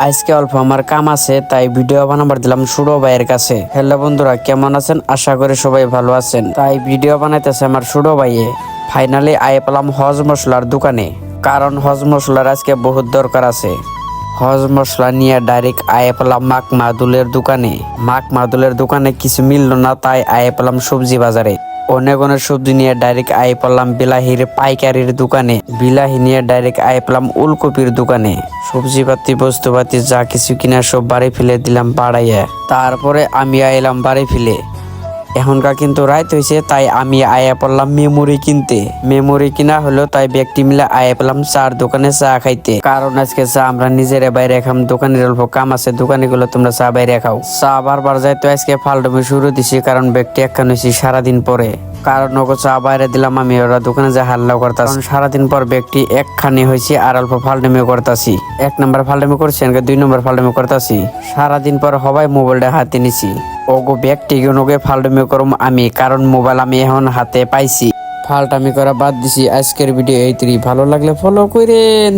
আজকে অল্প আমার কাম আছে, তাই ভিডিও বানাবার দিলাম সুডো ভাইয়ের কাছে। হ্যালো বন্ধুরা, কেমন আছেন? আশা করি সবাই ভালো আছেন। তাই ভিডিও বানাইতেছে আমার সুডো ভাইয়ে। ফাইনালি আয়ে পেলাম হজ মশলার দোকানে, কারণ হজ মশলার আজকে বহুত দরকার আছে। হজ মশলা নিয়ে ডাইরেক্ট আয়ে পেলাম মাক মাদুলের দোকানে। মাক মাদুলের দোকানে কিছু মিলল না, তাই আয়ে পেলাম সবজি বাজারে। অনেক অনেক সবজি নিয়ে ডাইরেক্ট আয়ে পেলাম বিলাহির পাইকারির দোকানে। বিলাহি নিয়ে ডাইরেক্ট আয়ে পেলাম উলকপির দোকানে। সবজিপাতি বস্তুপাতি যা কিছু কিনা সব বাড়ি ফেলে দিলাম বাড়াইয়া। তারপরে আমি আইলাম বাড়ি ফেলে। এখনকার কিন্তু রাত হয়েছে, তাই আমি আয়া পড়লাম মেমোরি কিনতে। মেমোরি কিনা হলো, তাই ব্যক্তি মিলে আয়া পেলাম চার দোকানে চা খাইতে। কারণ আজকে চা আমরা নিজেরা বাইরে খাম, দোকানের অল্প কাম আছে, দোকানিগুলো তোমরা চা বাইরে খাও। চা বারবার যাই তো আজকে ফালডমি শুরু দিছি, কারণ ব্যক্তি একখান হয়েছি সারাদিন পরে। কারণ ওকে চা বাইরে দিলাম আমি, ওরা দোকানে যা হাল্লা করতাম। সারাদিন পর ব্যক্তি একখানি হয়েছি আর অল্প ফালডমি করতাছি। 1 নম্বর ফালডমি করছি, 2 নম্বর ফালডমি করতাছি। সারাদিন পর সবাই মোবাইলটা হাতে নিছি। ওগো ব্যক্তি গুলোকে ফালডমি করম আমি, কারণ মোবাইল আমি এখন হাতে পাইছি। ফালটামি করা বাদ দিছি। আজকের ভিডিও এই ভালো লাগলে ফলো করেন।